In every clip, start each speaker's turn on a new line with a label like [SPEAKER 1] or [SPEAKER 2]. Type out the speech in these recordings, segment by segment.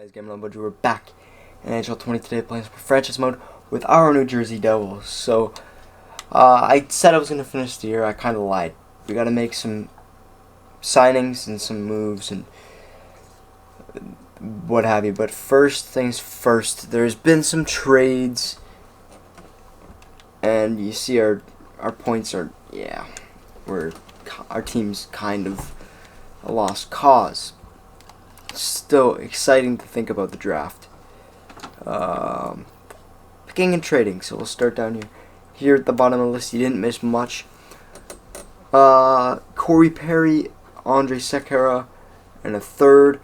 [SPEAKER 1] guys, Game on Budget. We're back in NHL 20 today playing some franchise mode with our New Jersey Devils. So, I said I was going to finish the year. I kind of lied. We got to make some signings and some moves and what have you. But first things first, there's been some trades. And you see our points are, our team's kind of a lost cause. Still exciting to think about the draft. Picking and trading. So we'll start down here. Here at the bottom of the list, you didn't miss much. Corey Perry, Andre Sekera, and a third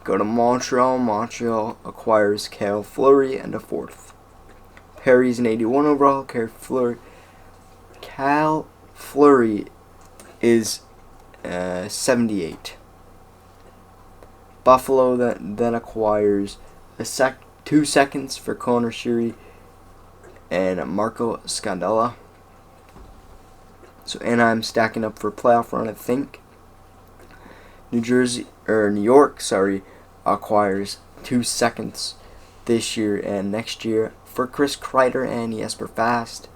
[SPEAKER 1] go to Montreal. Montreal acquires Cal Fleury and a fourth. Perry's an 81 overall. Cal Fleury is 78. Buffalo then acquires 2 seconds for Connor Sheary and Marco Scandella. So Anaheim stacking up for a playoff run, I think. New York acquires 2 seconds this year and next year for Chris Kreider and Jesper Fast.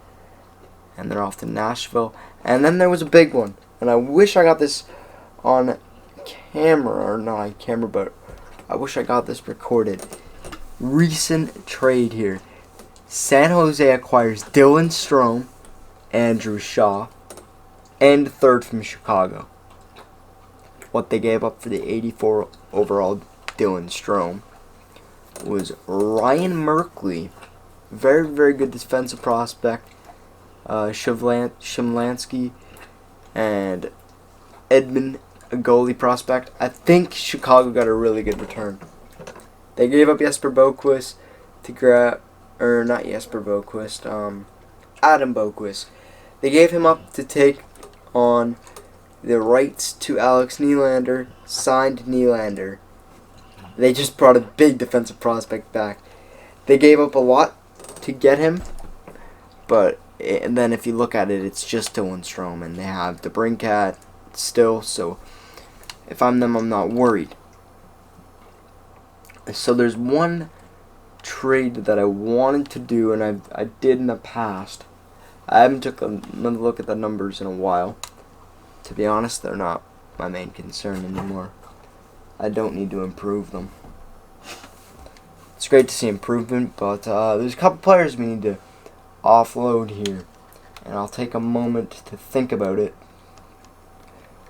[SPEAKER 1] And they're off to Nashville. And then there was a big one, and I wish I got this on camera, or not on camera, but I wish I got this recorded. Recent trade here. San Jose acquires Dylan Strome, Andrew Shaw, and a third from Chicago. What they gave up for the 84 overall Dylan Strome was Ryan Merkley, very, very good defensive prospect, Shimlansky, and Edmund, a goalie prospect. I think Chicago got a really good return. They gave up Jesper Boquist to Adam Boquist. They gave him up to take on the rights to Alex Nylander, signed Nylander. They just brought a big defensive prospect back. They gave up a lot to get him, and then if you look at it, it's just Dylan Strome, and they have the DeBrincat still, so if I'm them, I'm not worried. So there's one trade that I wanted to do, and I did in the past. I haven't took another look at the numbers in a while. To be honest, they're not my main concern anymore. I don't need to improve them. It's great to see improvement, but there's a couple players we need to offload here, and I'll take a moment to think about it.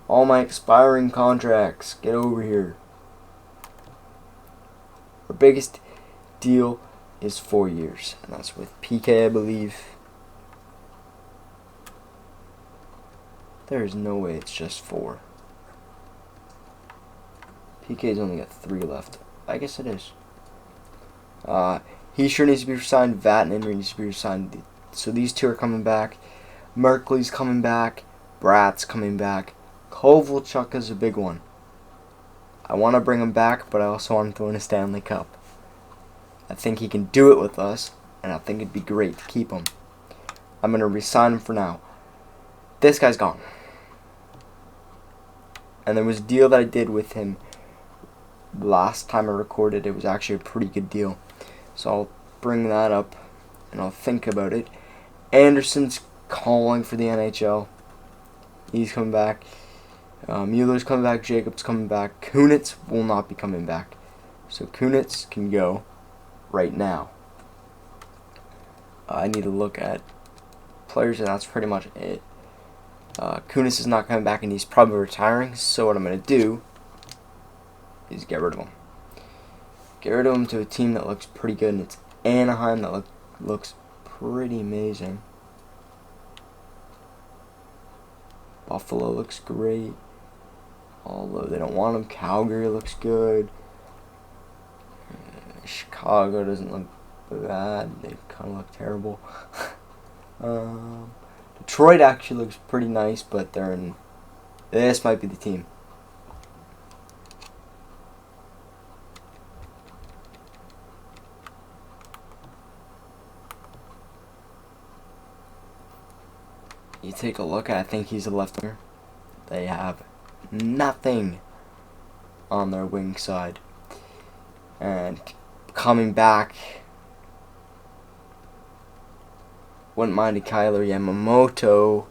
[SPEAKER 1] All my expiring contracts, get over here. Our biggest deal is 4 years, and that's with PK, I believe. There is no way it's just 4. PK's only got 3 left. I guess it is. He sure needs to be resigned. Vatanen needs to be resigned. So these two are coming back. Merkley's coming back. Bratt's coming back. Kovalchuk is a big one. I want to bring him back, but I also want him to win a Stanley Cup. I think he can do it with us, and I think it'd be great to keep him. I'm going to resign him for now. This guy's gone. And there was a deal that I did with him last time I recorded. It was actually a pretty good deal. So I'll bring that up, and I'll think about it. Anderson's calling for the NHL. He's coming back. Mueller's coming back. Jacobs coming back. Kunitz will not be coming back. So Kunitz can go right now. I need to look at players, and that's pretty much it. Kunitz is not coming back, and he's probably retiring. So what I'm going to do is get rid of him. Get rid of him to a team that looks pretty good, and it's Anaheim that looks pretty amazing. Buffalo looks great, although they don't want him. Calgary looks good. Chicago doesn't look bad. They kind of look terrible. Detroit actually looks pretty nice, but this might be the team. You take a look at, I think he's a left winger. They have nothing on their wing side. And coming back, wouldn't mind a Kyler Yamamoto,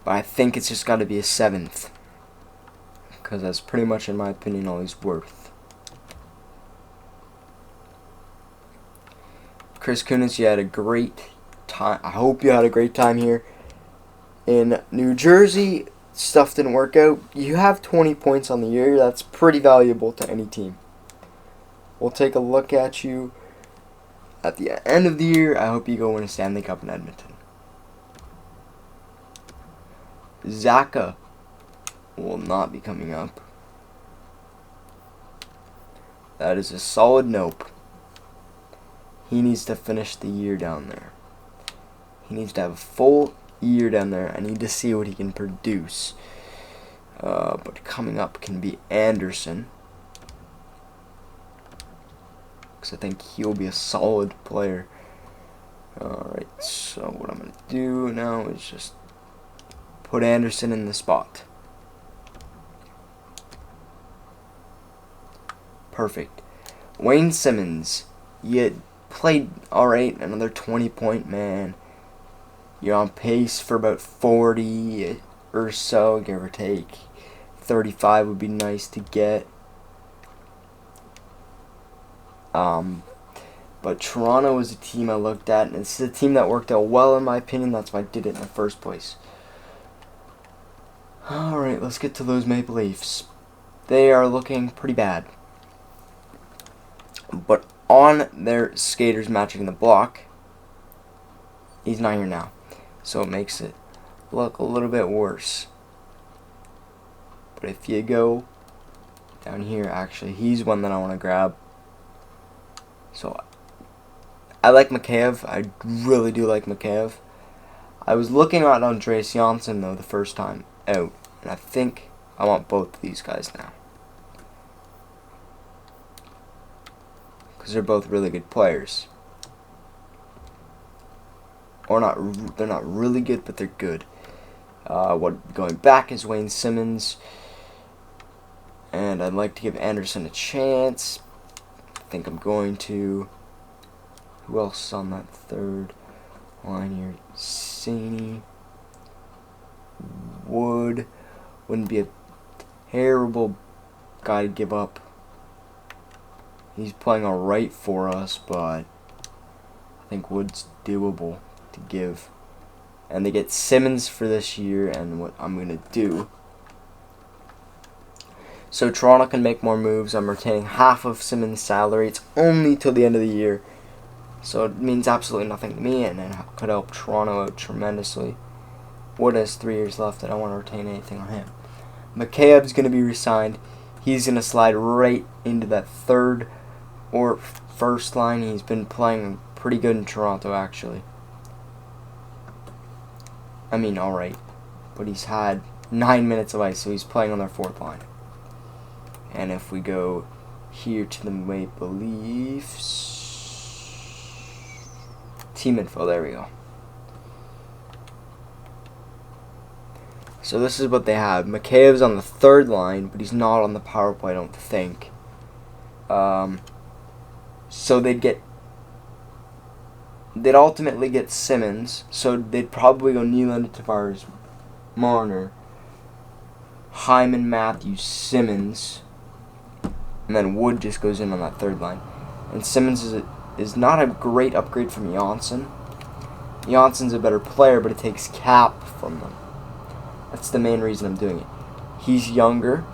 [SPEAKER 1] but I think it's just got to be a 7th, because that's pretty much, in my opinion, all he's worth. Chris Kunitz, you had a great time. I hope you had a great time here in New Jersey. Stuff didn't work out. You have 20 points on the year. That's pretty valuable to any team. We'll take a look at you at the end of the year. I hope you go win a Stanley Cup in Edmonton. Zaka will not be coming up. That is a solid nope. He needs to finish the year down there. He needs to have a full year down there. I need to see what he can produce. But coming up can be Anderson, because I think he'll be a solid player. Alright, so what I'm going to do now is just put Anderson in the spot. Perfect. Wayne Simmons, you played alright, another 20-point man. You're on pace for about 40 or so, give or take. 35 would be nice to get. But Toronto was a team I looked at, and it's a team that worked out well in my opinion. That's why I did it in the first place. Alright, let's get to those Maple Leafs. They are looking pretty bad. But on their skaters matching the block, he's not here now. So it makes it look a little bit worse. But if you go down here, actually, he's one that I want to grab. So I like Mikheyev. I really do like Mikheyev. I was looking at Andreas Janssen, though, the first time out. And I think I want both of these guys now, because they're both really good players. Or not, they're not really good, but they're good. Going back is Wayne Simmons. And I'd like to give Anderson a chance. I think I'm going to. Who else is on that third line here? Saney. Wood. Wouldn't be a terrible guy to give up. He's playing alright for us, but I think Wood's doable to give. And they get Simmons for this year, and what I'm going to do. So Toronto can make more moves. I'm retaining half of Simmons' salary. It's only till the end of the year, so it means absolutely nothing to me, and it could help Toronto out tremendously. Wood has 3 years left. I don't want to retain anything on him. Mikheyev's going to be re-signed. He's going to slide right into that third or first line. He's been playing pretty good in Toronto, actually. I mean, alright. But he's had 9 minutes of ice, so he's playing on their fourth line. And if we go here to the Maple Leafs, team info, there we go. So this is what they have. Mikheyev's on the third line, but he's not on the power play, I don't think. So they'd ultimately get Simmons. So they'd probably go Nylander, Tavares, Marner, Hyman, Matthews, Simmons, and then Wood just goes in on that third line. And Simmons is not a great upgrade from Janssen. Janssen's a better player, but it takes cap from them. That's the main reason I'm doing it. He's younger.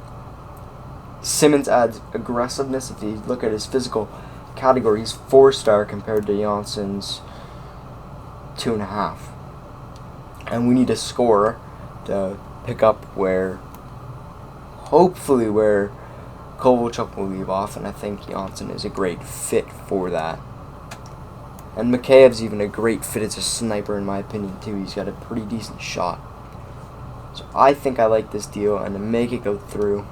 [SPEAKER 1] Simmons adds aggressiveness. If you look at his physical category, he's 4-star compared to Janssen's 2.5. And we need a scorer to pick up hopefully where Kovalchuk will leave off, and I think Janssen is a great fit for that. And Mikheyev's even a great fit as a sniper, in my opinion, too. He's got a pretty decent shot. So I think I like this deal, and to make it go through,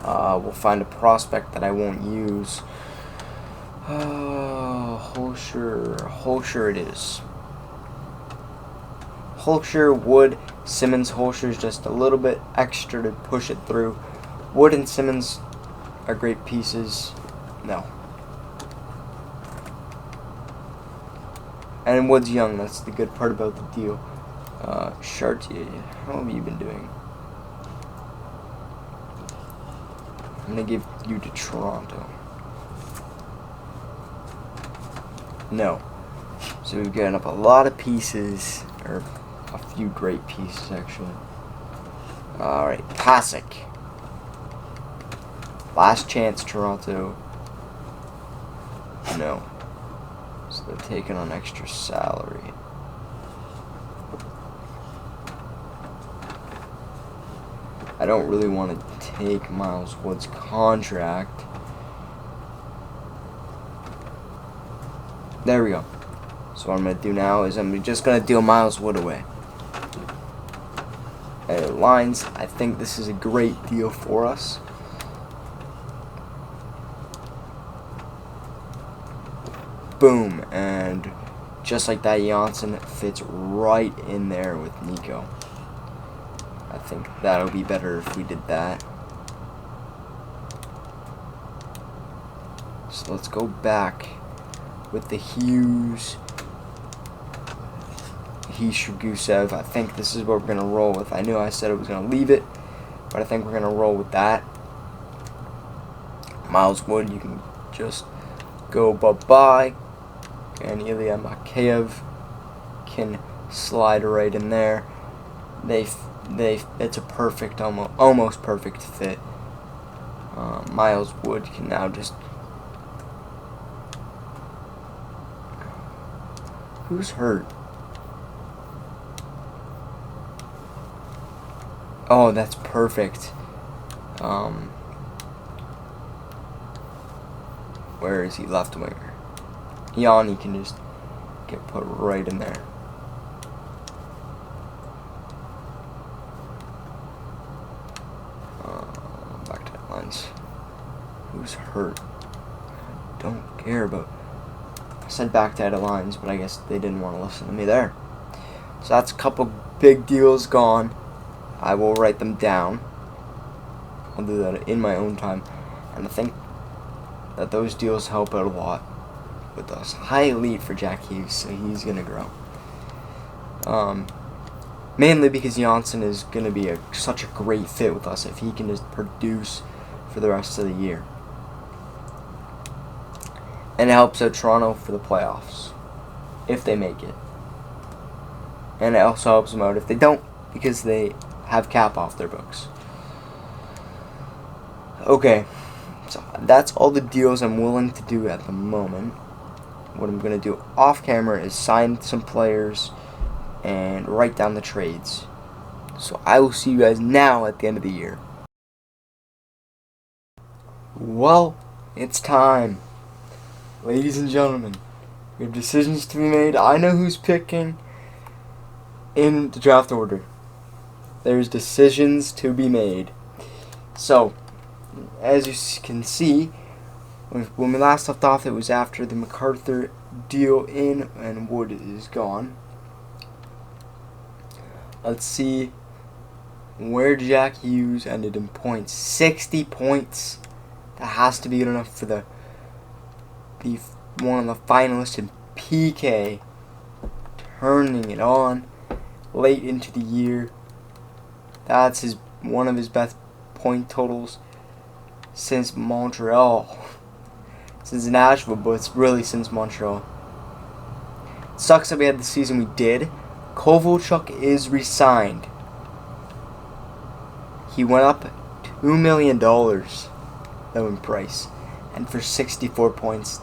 [SPEAKER 1] we'll find a prospect that I won't use. Holscher it is. Holscher, Wood, Simmons. Holscher's just a little bit extra to push it through. Wood and Simmons are great pieces. No. And Wood's young. That's the good part about the deal. Chartier, how have you been doing? I'm going to give you to Toronto. No. So we've gotten up a lot of pieces, or a few great pieces, actually. Alright, Pasic. Last chance, Toronto. No. So they're taking on extra salary. I don't really want to take Miles Wood's contract. There we go. So what I'm going to do now is I'm just going to deal Miles Wood away. Lines, I think this is a great deal for us. Boom. And just like that, Janssen fits right in there with Nico. I think that'll be better if we did that. So let's go back with the Hughes, Gusev. I think this is what we're going to roll with. I knew I said I was going to leave it, but I think we're going to roll with that. Miles Wood, you can just go bye-bye. And Ilya Makeyev can slide right in there. It's a perfect, almost perfect fit. Miles Wood can now just... Who's hurt? Oh, that's perfect. Where is he? Left winger. Yanni can just get put right in there. Back to the lines. Who's hurt? I don't care about... I said back to edit lines, but I guess they didn't want to listen to me there. So that's a couple big deals gone. I will write them down. I'll do that in my own time. And I think that those deals help out a lot with us. High elite for Jack Hughes, so he's going to grow. Mainly because Janssen is going to be such a great fit with us if he can just produce for the rest of the year. And it helps out Toronto for the playoffs, if they make it. And it also helps them out if they don't, because they have cap off their books. Okay, so that's all the deals I'm willing to do at the moment. What I'm going to do off camera is sign some players and write down the trades. So I will see you guys now at the end of the year. Well, it's time. Ladies and gentlemen, we have decisions to be made. I know who's picking in the draft order. There's decisions to be made. So, as you can see, when we last left off, it was after the MacArthur deal in and Wood is gone. Let's see where Jack Hughes ended in points. 60 points. That has to be good enough for the one of the finalists in PK. Turning it on late into the year. That's one of his best point totals since Montreal. Since Nashville, but it's really since Montreal. It sucks that we had the season we did. Kovalchuk is re-signed. He went up $2 million though in price. And for 64 points,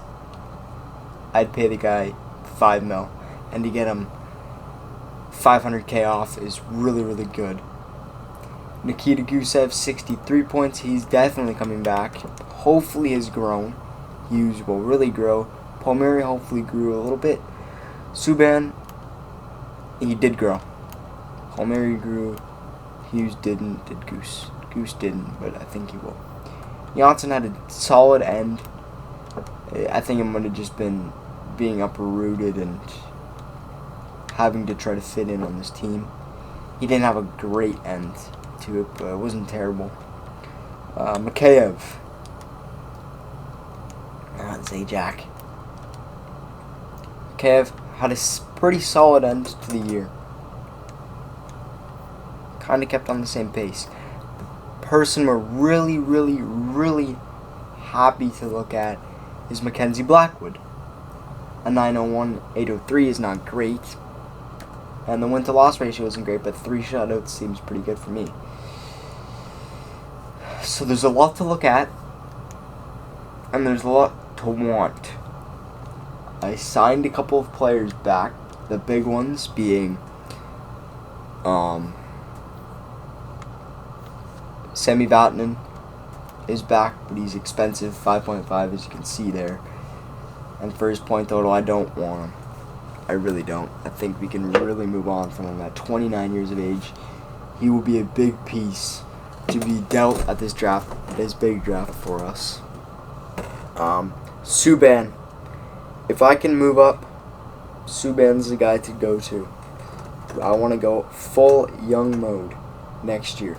[SPEAKER 1] I'd pay the guy $5 million. And to get him $500K off is really, really good. Nikita Gusev, 63 points. He's definitely coming back. Hopefully has grown. Hughes will really grow. Palmieri hopefully grew a little bit. Subban, he did grow. Palmieri grew. Hughes didn't. Did Goose? Goose didn't, but I think he will. Janssen had a solid end. I think it might have just been being uprooted and having to try to fit in on this team. He didn't have a great end to it, but it wasn't terrible. Mikheyev. Zajac. Mikheyev had a pretty solid end to the year. Kind of kept on the same pace. The person we're really happy to look at is Mackenzie Blackwood. A 901, 803 is not great. And the win-to-loss ratio isn't great, but 3 shutouts seems pretty good for me. So there's a lot to look at, and there's a lot to want. I signed a couple of players back, the big ones being Sami Vatanen is back, but he's expensive, 5.5 as you can see there. And for his point total, I don't want him. I really don't. I think we can really move on from him at 29 years of age. He will be a big piece to be dealt at this draft, this big draft for us. Subban. If I can move up, Subban's the guy to go to. I want to go full young mode next year.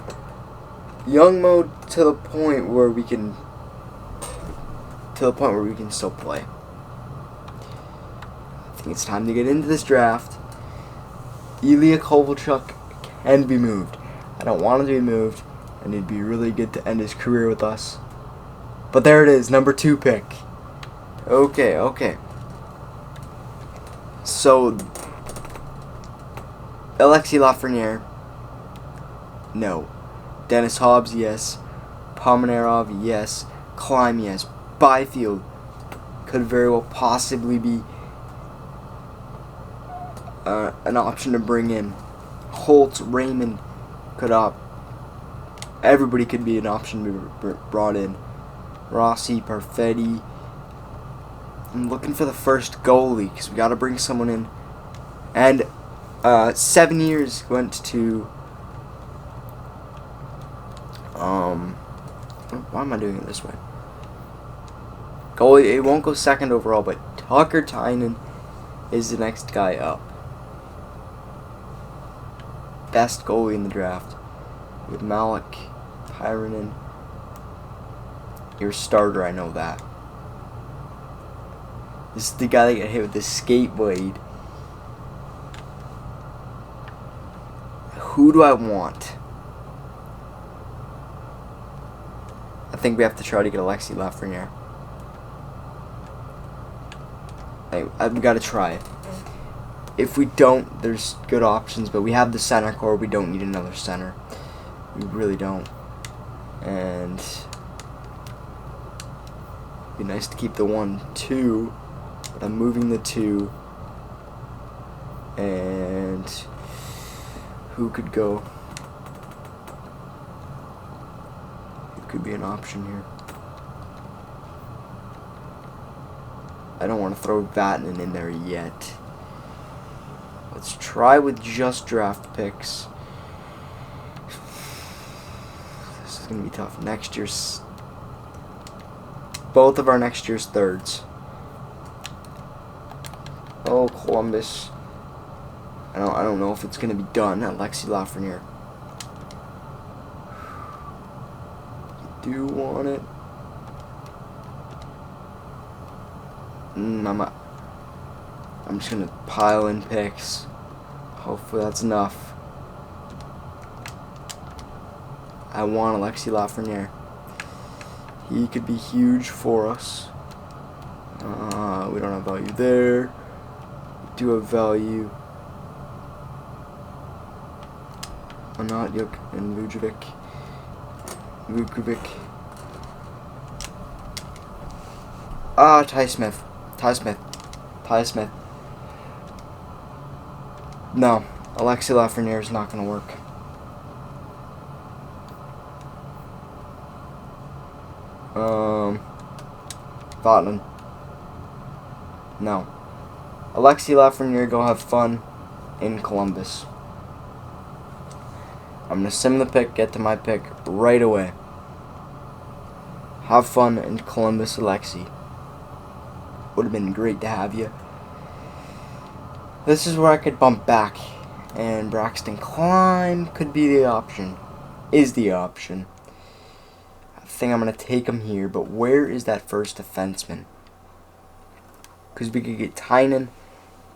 [SPEAKER 1] Young mode to the point where we can still play. I think it's time to get into this draft. Ilya Kovalchuk can be moved. I don't want him to be moved, and it'd be really good to end his career with us. But there it is, number 2 pick. Okay. So, Alexis Lafreniere, no. Dennis Hobbs, yes. Pominarov, yes. Klein, yes. Byfield could very well possibly be an option to bring in. Holtz, Raymond could everybody could be an option to be brought in. Rossi, Perfetti. I'm looking for the first goalie because we got to bring someone in. And 7 years went to why am I doing it this way? Goalie, it won't go second overall, but Tucker Tynan is the next guy up. Best goalie in the draft with Malik Pyronen. Your starter, I know that. This is the guy that got hit with the skate blade. Who do I want? I think we have to try to get Alexis Lafreniere. I've got to try it. If we don't, there's good options, but we have the center core. We don't need another center. We really don't. And it'd be nice to keep the 1-2, but I'm moving the 2. And who could go? Who could be an option here? I don't want to throw Vatanen in there yet. Let's try with just draft picks. This is going to be tough. Next year's... both of our next year's thirds. Oh, Columbus. I don't know if it's going to be done. Alexis Lafreniere. You do want it. I'm just going to pile in picks. Hopefully that's enough. I want Alexis Lafreniere. He could be huge for us. We don't have value there. We do have value. Anatyuk and Vujovic. Ty Smith. No, Alexis Lafreniere is not going to work. Vatanen. No. Alexis Lafreniere, go have fun in Columbus. I'm going to sim the pick, get to my pick right away. Have fun in Columbus, Alexis. Would have been great to have you. This is where I could bump back. And Braxton Klein could be the option. Is the option. think I'm going to take him here, but where is that first defenseman? Because we could get Tynan,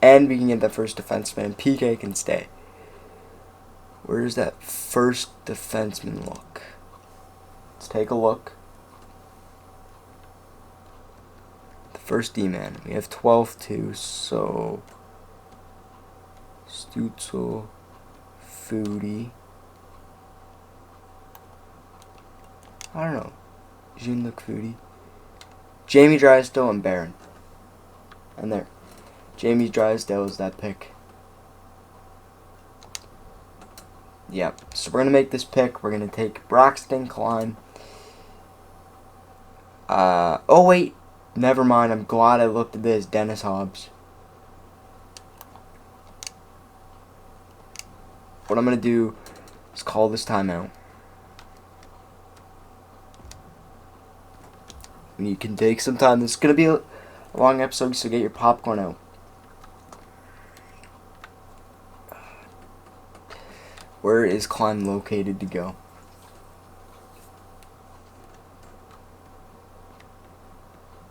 [SPEAKER 1] and we can get that first defenseman, and PK can stay. Where does that first defenseman look? Let's take a look. The first D-man. We have 12-2, so Stutzel, Foodie. I don't know. Jean-Luc Foodie. Jamie Drysdale and Barron. And there. Jamie Drysdale is that pick. Yep. So we're going to make this pick. We're going to take Braxton Klein. Oh, wait. Never mind. I'm glad I looked at this. Dennis Hobbs. What I'm going to do is call this timeout. And you can take some time. This is going to be a long episode, so get your popcorn out. Where is Klein located to go?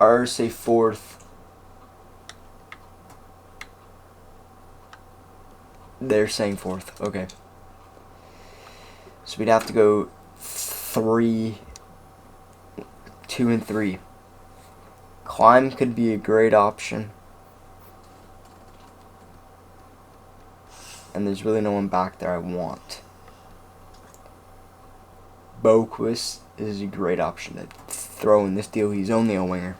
[SPEAKER 1] Ours say 4th. They're saying 4th. Okay. So we'd have to go 2 and 3. Climb could be a great option. And there's really no one back there I want. Boquist is a great option to throw in this deal. He's only a winger.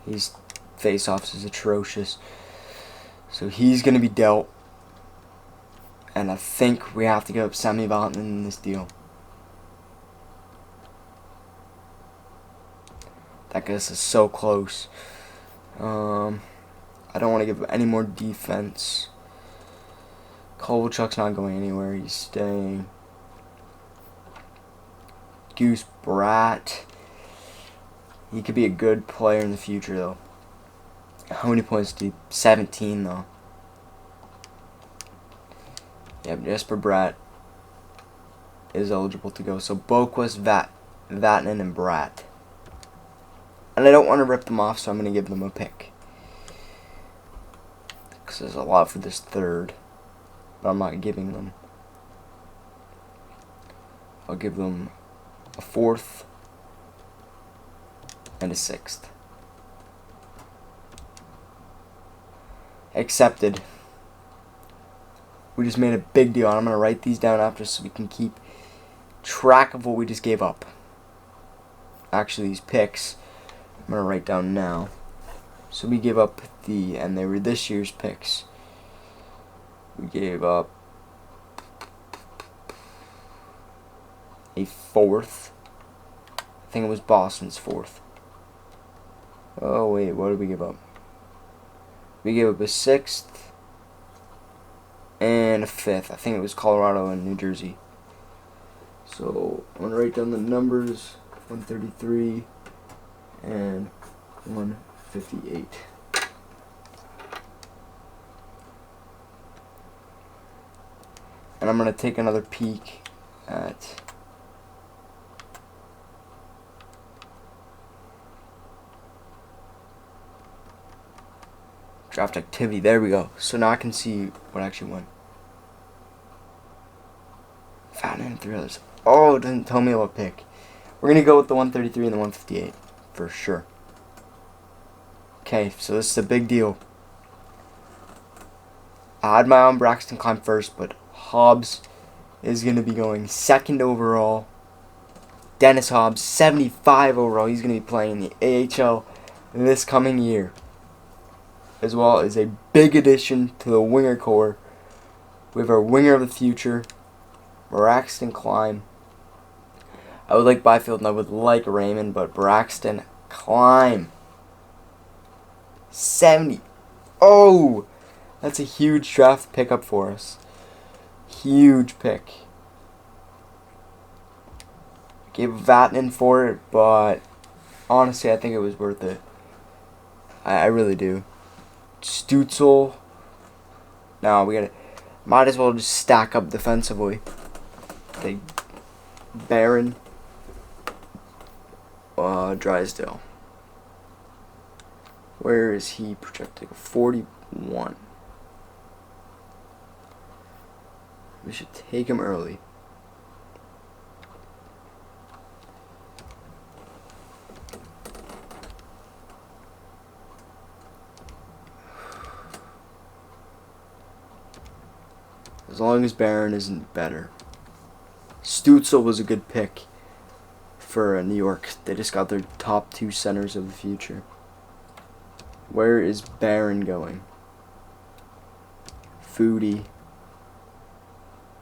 [SPEAKER 1] His face-offs is atrocious. So he's going to be dealt. And I think we have to go up Sami Vatanen in this deal. That guy's is so close. I don't want to give any more defense. Kovalchuk's not going anywhere. He's staying. Goose Bratt. He could be a good player in the future, though. How many points do 17, though? Yep, Jesper Bratt is eligible to go. So Boquist, Vatanen, and Bratt. And I don't want to rip them off, so I'm going to give them a pick. Because there's a lot for this third. But I'm not giving them. I'll give them a 4th and a 6th. Accepted. We just made a big deal. I'm going to write these down after so we can keep track of what we just gave up. Actually, these picks, I'm going to write down now. So we gave up and they were this year's picks. We gave up a 4th. I think it was Boston's 4th. Oh, wait, what did we give up? We gave up a 6th and a 5th. I think it was Colorado and New Jersey. So I'm going to write down the numbers. 133 and 158. And I'm going to take another peek at draft activity. There we go. So now I can see what actually went. Found in 3 others. Oh, it doesn't tell me what pick. We're going to go with the 133 and the 158 for sure. Okay, so this is a big deal. I had my own Braxton Klein first, but Hobbs is going to be going 2nd overall. Dennis Hobbs, 75 overall. He's going to be playing in the AHL this coming year. As well as a big addition to the winger core. We have our winger of the future, Braxton Klein. I would like Byfield and I would like Raymond, but Braxton Klein. 70. Oh! That's a huge draft pickup for us. Huge pick. Gave Vatanen for it, but honestly, I think it was worth it. I really do. Stutzel. No, might as well just stack up defensively. Barron. Drysdale. Where is he projected? 41. We should take him early. As long as Barron isn't better. Stutzel was a good pick for New York. They just got their top 2 centers of the future. Where is Barron going? Foodie.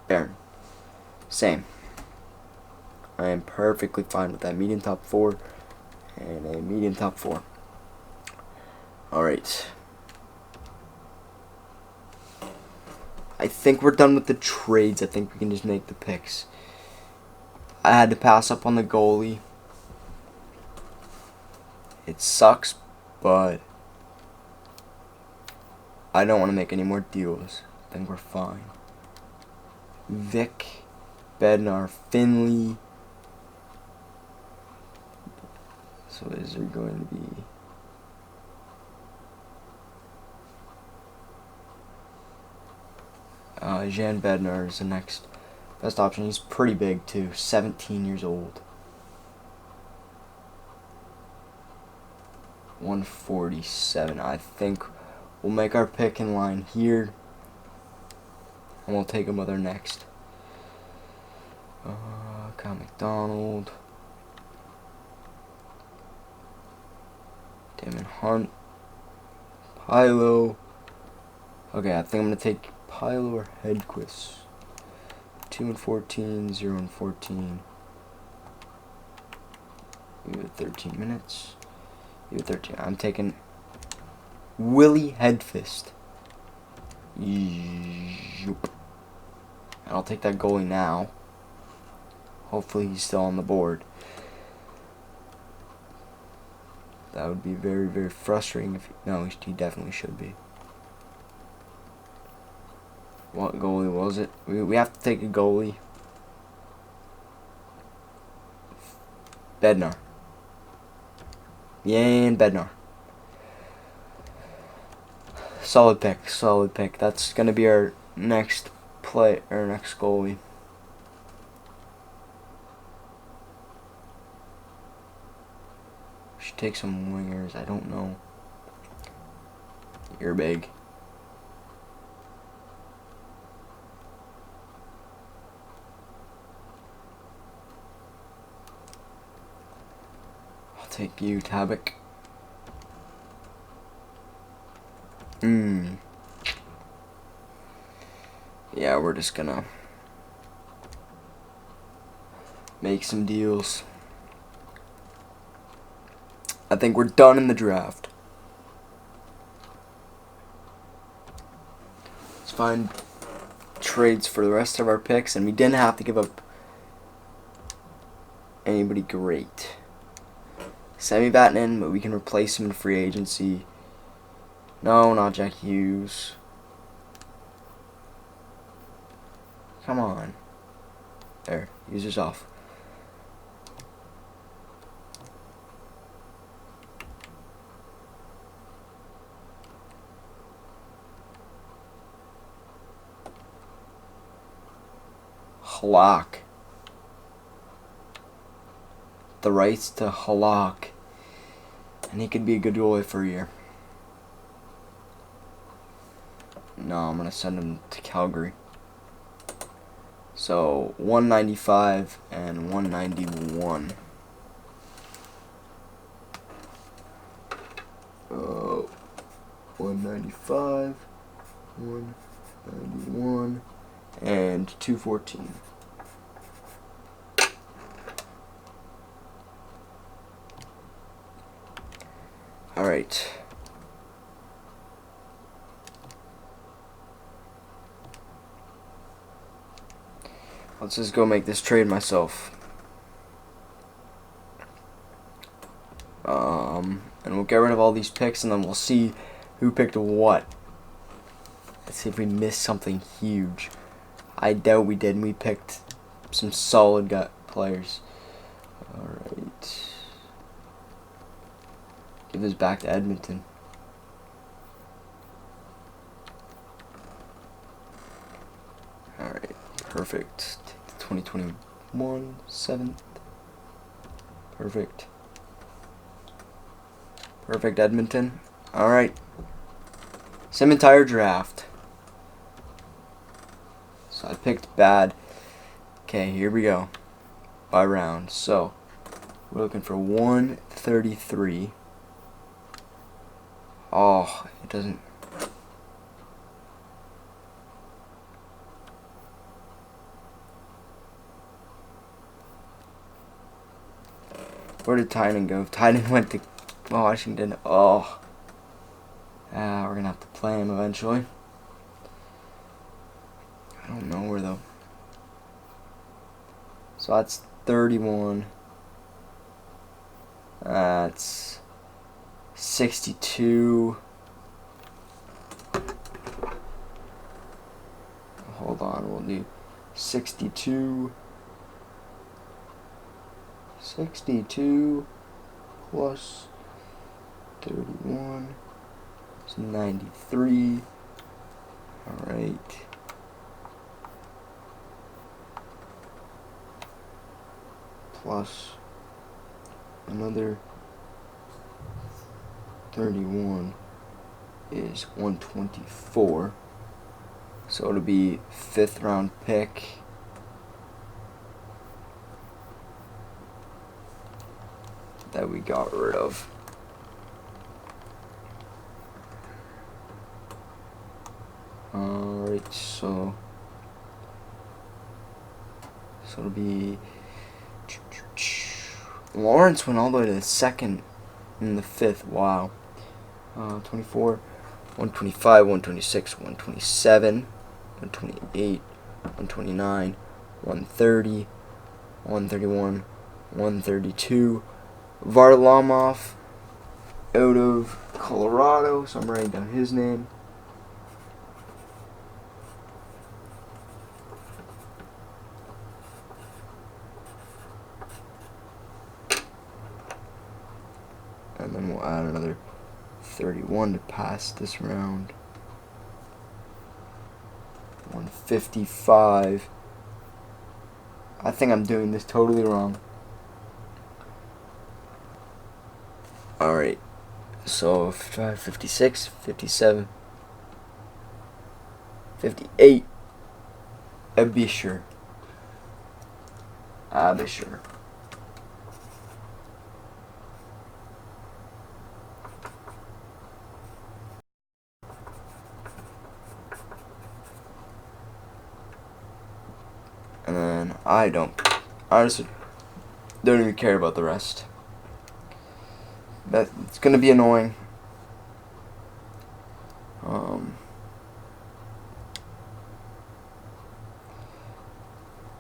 [SPEAKER 1] Barron. Same. I am perfectly fine with that. Medium top 4 and a medium top 4. Alright. I think we're done with the trades. I think we can just make the picks. I had to pass up on the goalie. It sucks, but I don't want to make any more deals. I think we're fine. Vic, Bednar, Finley. So is there going to be... Jan Bednar is the next best option. He's pretty big too. 17 years old. 147. I think we'll make our pick in line here. And we'll take another next. Kyle McDonald. Damon Hunt. Pilo. Okay, I think I'm going to take Pilo or Hedquist. 2 and 14, 0 and 14. You have 13 minutes. You have 13. I'm taking Willie Headfist. Yoop. And I'll take that goalie now. Hopefully he's still on the board. That would be very, very frustrating if no, he definitely should be. What goalie was it? We have to take a goalie. Bednar. Jan Bednar. Solid pick, solid pick. That's gonna be our next play, our next goalie. Should take some wingers. I don't know. You're big. I'll take you, Tabak. Yeah, we're just gonna make some deals. I think we're done in the draft. Let's find trades for the rest of our picks, and we didn't have to give up anybody great. Semi Vatanen, but we can replace him in free agency. No, not Jack Hughes. Come on. There, user's off. Halak. The rights to Halak. And he could be a good goalie for a year. No, I'm going to send him to Calgary. So, 195 and 191. 195, 191, and 214. Alright. Let's just go make this trade myself. And we'll get rid of all these picks, and then we'll see who picked what. Let's see if we missed something huge. I doubt we did. We picked some solid players. Alright. Give this back to Edmonton. Alright, perfect. Take the 2021 7th. Perfect. Perfect, Edmonton. Alright. Same entire draft. So I picked bad. Okay, here we go. By round. So, we're looking for 133. Oh, it doesn't. Where did Tynan go? Tynan went to Washington. Oh. We're going to have to play him eventually. I don't know where though. So that's 31. That's 62. Hold on, we'll do 62. 62 plus 31 is 93. Alright. Plus another 31 is 124. So it'll be 5th round pick. That we got rid of. Alright, so it'll be Lawrence went all the way to the 2nd and the 5th. Wow. 24, 125, 126, 127, 128, 129, 130, 131, 132. Varlamov out of Colorado, so I'm writing down his name. And then we'll add another 31 to pass this round. 155. I think I'm doing this totally wrong. Alright, so 56, 57, 58, Abisher. And then I honestly don't even care about the rest. It's gonna be annoying.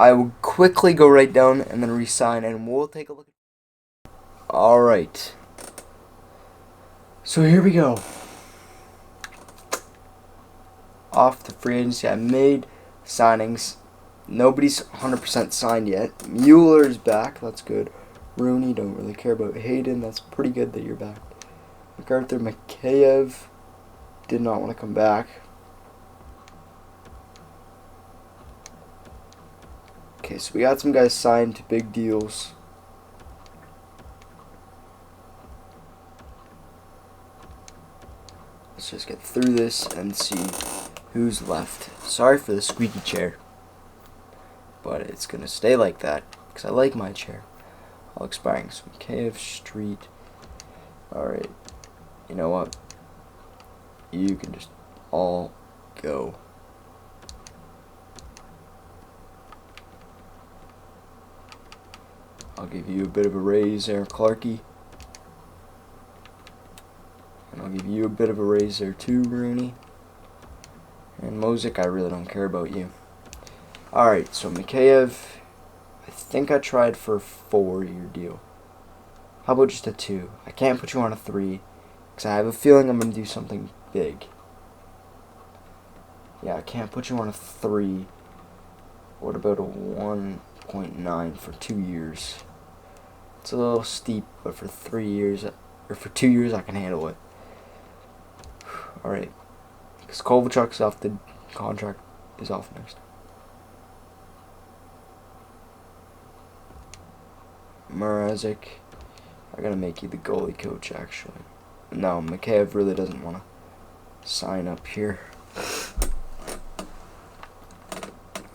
[SPEAKER 1] I will quickly go right down and then re-sign, and we'll take a look. Alright. So here we go. Off to free agency. I made signings. Nobody's 100% signed yet. Mueller's back. That's good. Rooney, don't really care about Hayden. That's pretty good that you're back. MacArthur, Mikheyev did not want to come back. Okay, so we got some guys signed to big deals. Let's just get through this and see who's left. Sorry for the squeaky chair, but it's gonna stay like that because I like my chair. All expiring. So Mikheyev, Street. Alright. You know what? You can just all go. I'll give you a bit of a raise there, Clarkey. And I'll give you a bit of a raise there too, Rooney. And Mosick, I really don't care about you. Alright, so Mikheyev, I think I tried for a 4-year deal. How about just a 2? I can't put you on a 3, because I have a feeling I'm going to do something big. Yeah, I can't put you on a 3. What about a 1.9 for 2 years? It's a little steep, but for 3 years, or for 2 years, I can handle it. All right, because Kovalchuk's off, the contract is off next. Mrazek, I gotta make you the goalie coach, actually. No, Mikheyev really doesn't want to sign up here.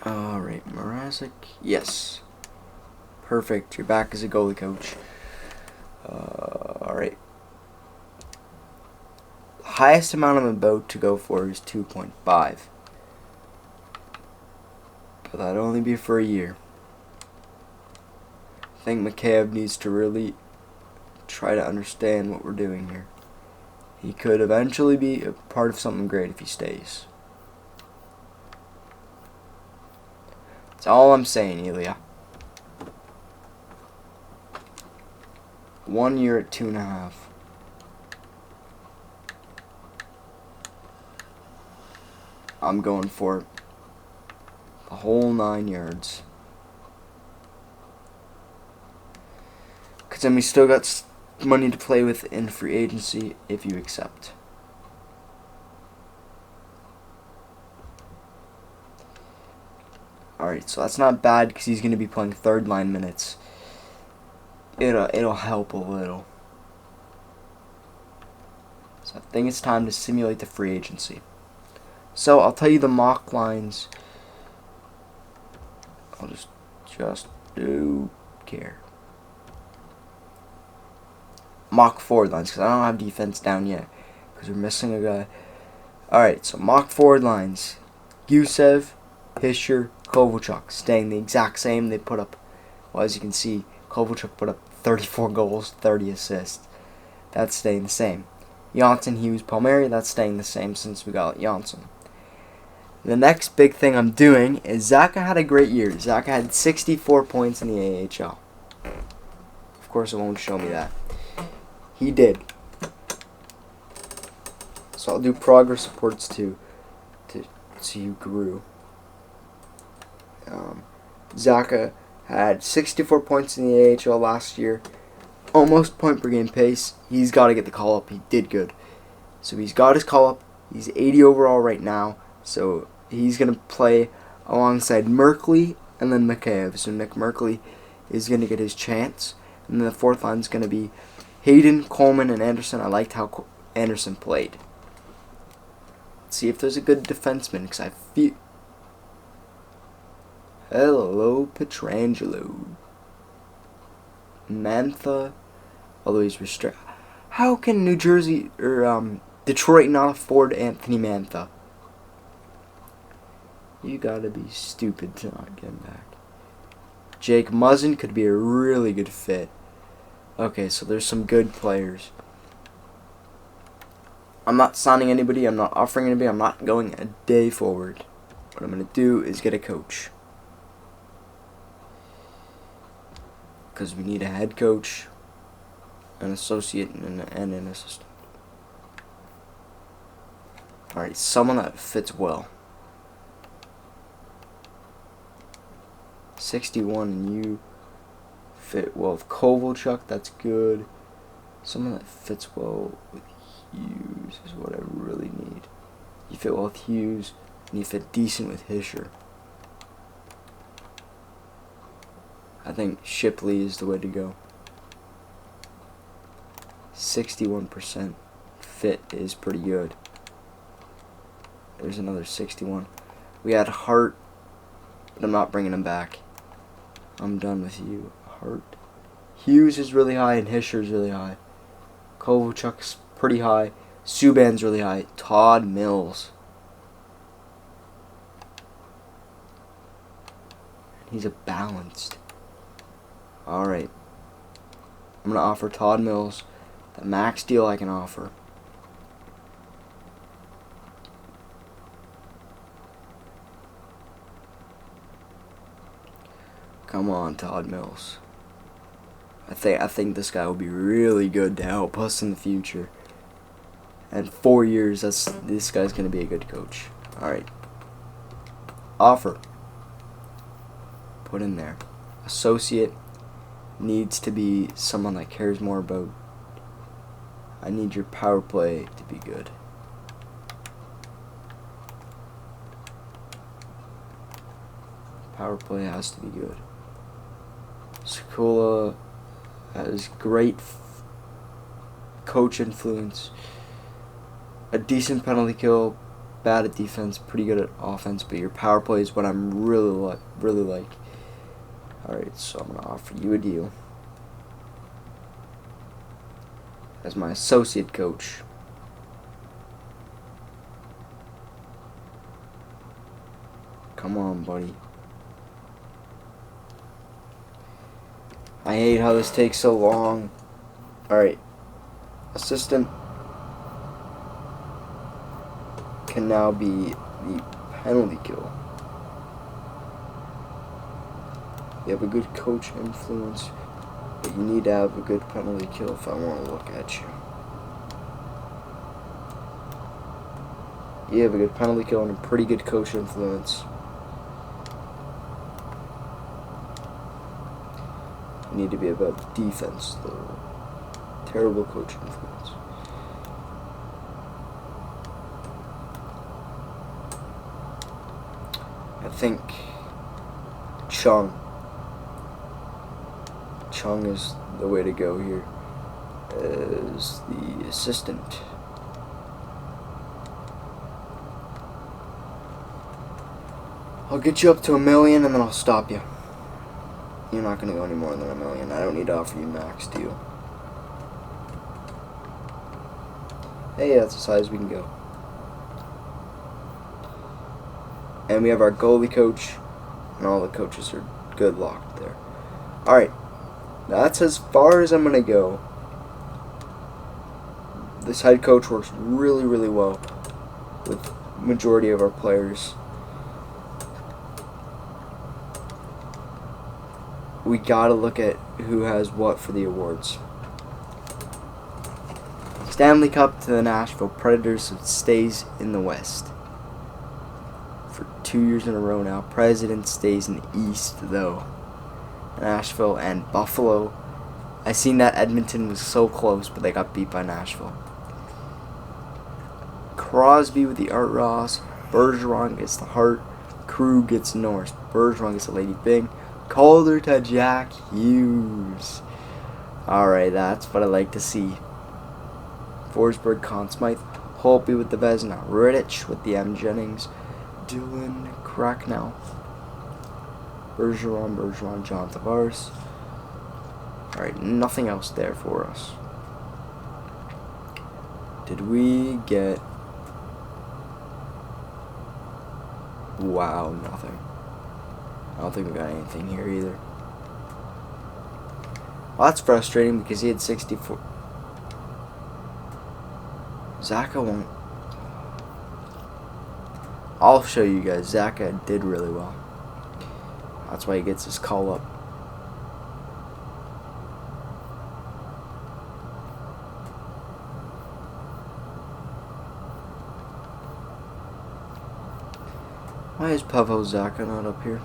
[SPEAKER 1] Alright, Mrazek, yes. Perfect, you're back as a goalie coach. Alright. The highest amount I'm about to go for is 2.5. But that'd only be for a year. I think Mikheyev needs to really try to understand what we're doing here. He could eventually be a part of something great if he stays. That's all I'm saying, Ilya. 1 year at 2.5. I'm going for the whole 9 yards. Because then we still got money to play with in free agency if you accept. Alright, so that's not bad because he's going to be playing third line minutes. It'll help a little. So I think it's time to simulate the free agency. So I'll tell you the mock lines. I'll just do care. Mock forward lines, because I don't have defense down yet, because we're missing a guy. Alright, so mock forward lines. Gusev, Hischier, Kovalchuk, staying the exact same. They put up, well, as you can see, Kovalchuk put up 34 goals, 30 assists. That's staying the same. Janssen, Hughes, Palmieri, that's staying the same since we got Janssen. The next big thing I'm doing is Zacha had a great year. Zacha had 64 points in the AHL. Of course, it won't show me that. He did. So I'll do progress reports to see who grew. Zacha had 64 points in the AHL last year. Almost point per game pace. He's got to get the call up. He did good. So he's got his call up. He's 80 overall right now. So he's going to play alongside Merkley and then Mikheyev. So Nick Merkley is going to get his chance. And then the fourth line is going to be Hayden, Coleman, and Anderson. I liked how Anderson played. Let's see if there's a good defenseman, because I feel... Hello, Pietrangelo. Mantha, although he's restricted. How can New Jersey or Detroit not afford Anthony Mantha? You gotta be stupid to not get him back. Jake Muzzin could be a really good fit. Okay, so there's some good players. I'm not signing anybody. I'm not offering anybody. I'm not going a day forward. What I'm going to do is get a coach. Because we need a head coach, an associate, and an assistant. Alright, someone that fits well. 61, and you fit well with Kovalchuk, that's good. Someone that fits well with Hughes is what I really need. You fit well with Hughes, and you fit decent with Hischier. I think Shipley is the way to go. 61% fit is pretty good. There's another 61. We had Hart, but I'm not bringing him back. I'm done with you. Hart. Hughes is really high and Hischier is really high. Kovalchuk's pretty high. Subban's really high. Todd Mills. He's a balanced. Alright. I'm going to offer Todd Mills the max deal I can offer. Come on, Todd Mills. I think this guy will be really good to help us in the future. And 4 years, this guy's gonna be a good coach. Alright. Offer. Put in there. Associate needs to be someone that cares more about I need your power play to be good. Power play has to be good. Sakula has great coach influence. A decent penalty kill, bad at defense, pretty good at offense, but your power play is what I'm really like. Alright, so I'm going to offer you a deal as my associate coach. Come on, buddy. I hate how this takes so long. Alright. Assistant can now be the penalty kill. You have a good coach influence, but you need to have a good penalty kill if I want to look at you. You have a good penalty kill and a pretty good coach influence. You need to be about defense, though. Terrible coach influence. I think Chung is the way to go here as the assistant. I'll get you up to $1 million and then I'll stop you. You're not going to go any more than $1 million. I don't need to offer you max deal. Hey, that's as high as we can go. And we have our goalie coach, and all the coaches are good locked there. Alright, that's as far as I'm going to go. This head coach works really well with majority of our players. We gotta look at who has what for the awards. Stanley Cup to the Nashville Predators, so it stays in the West. For 2 years in a row now. President stays in the East, though. Nashville and Buffalo. I seen that Edmonton was so close, but they got beat by Nashville. Crosby with the Art Ross. Bergeron gets the Hart. Krug gets Norris. Bergeron gets the Lady Byng. Calder to Jack Hughes. Alright, that's what I like to see. Forsberg, Conn Smythe. Holtby with the Vezina. Rittich with the M. Jennings. Dylan Cracknell. Bergeron, John Tavares. Alright, nothing else there for us. Did we get... Wow, nothing. I don't think we got anything here either. Well, that's frustrating because he had 64. Zaka won't. I'll show you guys. Zaka did really well. That's why he gets his call up. Why is Pavel Zaka not up here?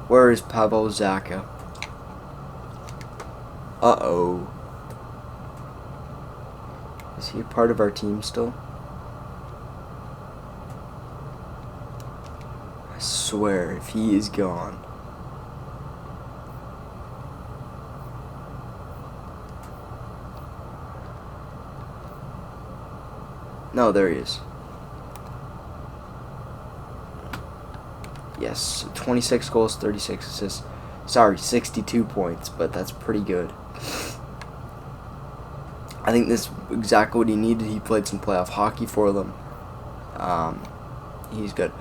[SPEAKER 1] Where is Pavel Zaka? Uh-oh. Is he a part of our team still? I swear, if he is gone. No, there he is. Yes, 26 goals, 36 assists. Sorry, 62 points, but that's pretty good. I think this is exactly what he needed. He played some playoff hockey for them. He's good.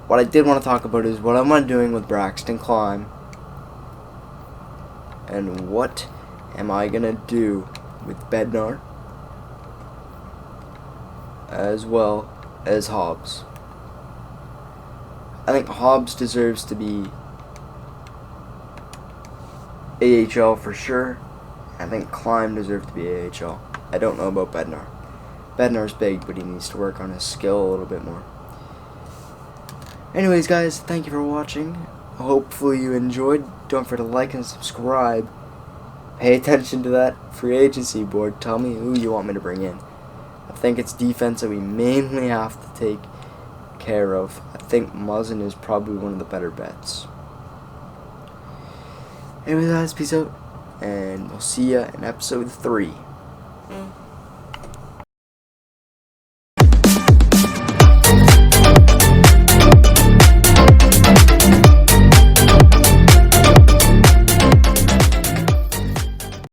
[SPEAKER 1] What I did want to talk about is what am I doing with Braxton Klein, and what am I going to do with Bednar, as well as Hobbs. I think Hobbs deserves to be AHL for sure. I think Klein deserves to be AHL. I don't know about Bednar. Bednar's big, but he needs to work on his skill a little bit more. Anyways, guys, thank you for watching. Hopefully you enjoyed. Don't forget to like and subscribe. pay attention to that free agency board. Tell me who you want me to bring in. I think it's defense that we mainly have to take care of. I think Muzzin is probably one of the better bets. Anyways, guys, peace out, and we'll see ya in episode 3.